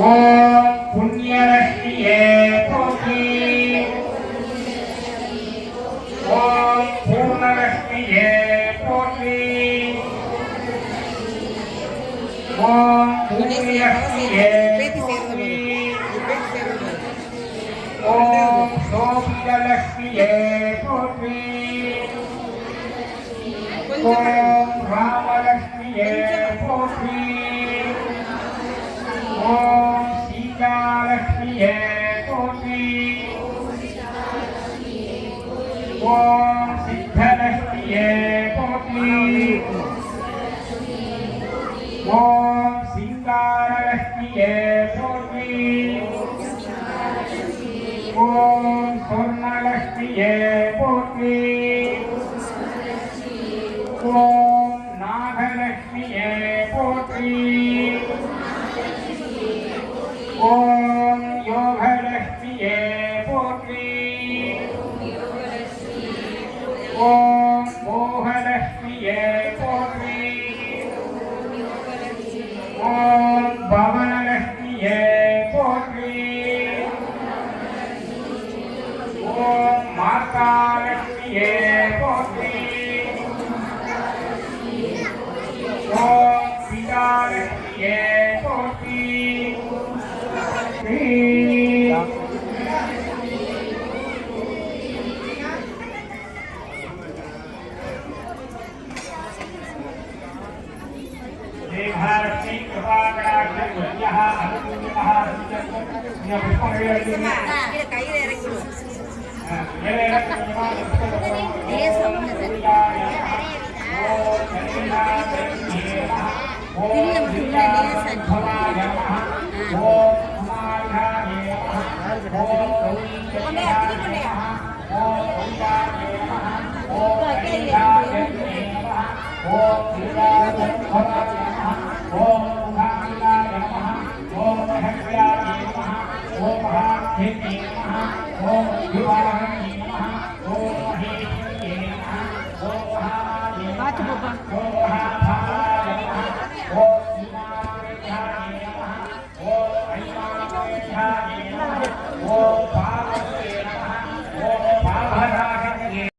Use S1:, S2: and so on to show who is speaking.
S1: ஓம் புண்ணியலட்சுமியே போற்றி. ஓம் பூர்ணலட்சுமியே போற்றி. ஓம் பூர்ணிலட்சுமியே போற்றி. ஓம் சோபிதலட்சுமியே போற்றி. ஓம் ராமலட்சுமியே போற்றி. ஓம் சீதாலட்சுமியே போற்றி. ஓம் சித்தலட்சுமியே போற்றி. ஓம் சிங்காரலட்சுமியே போற்றி. ஓம் சொர்ணலட்சுமியே போற்றி. ஓம் நாகலட்சுமியே போற்றி. ஓம் யோகலட்சுமியே போற்றி. ஓம் மோகலட்சுமியே போற்றி. ஓம் பவனலட்சுமியே போற்றி. ஓம் மாதாலட்சுமியே போற்றி. ஓம் பிதாலட்சுமியே போற்றி. देवहारती कृपाकटाक्षयः अनुकूलः सिद्धः पुष्पमेव கையில இறக்கிடு ஓம் முகாமிலாய நமः. ஓம் மஹத்யாய நமः. ஓம் மகாத்மேய நமः. ஓம் விவாஹாய நமः. ஓம்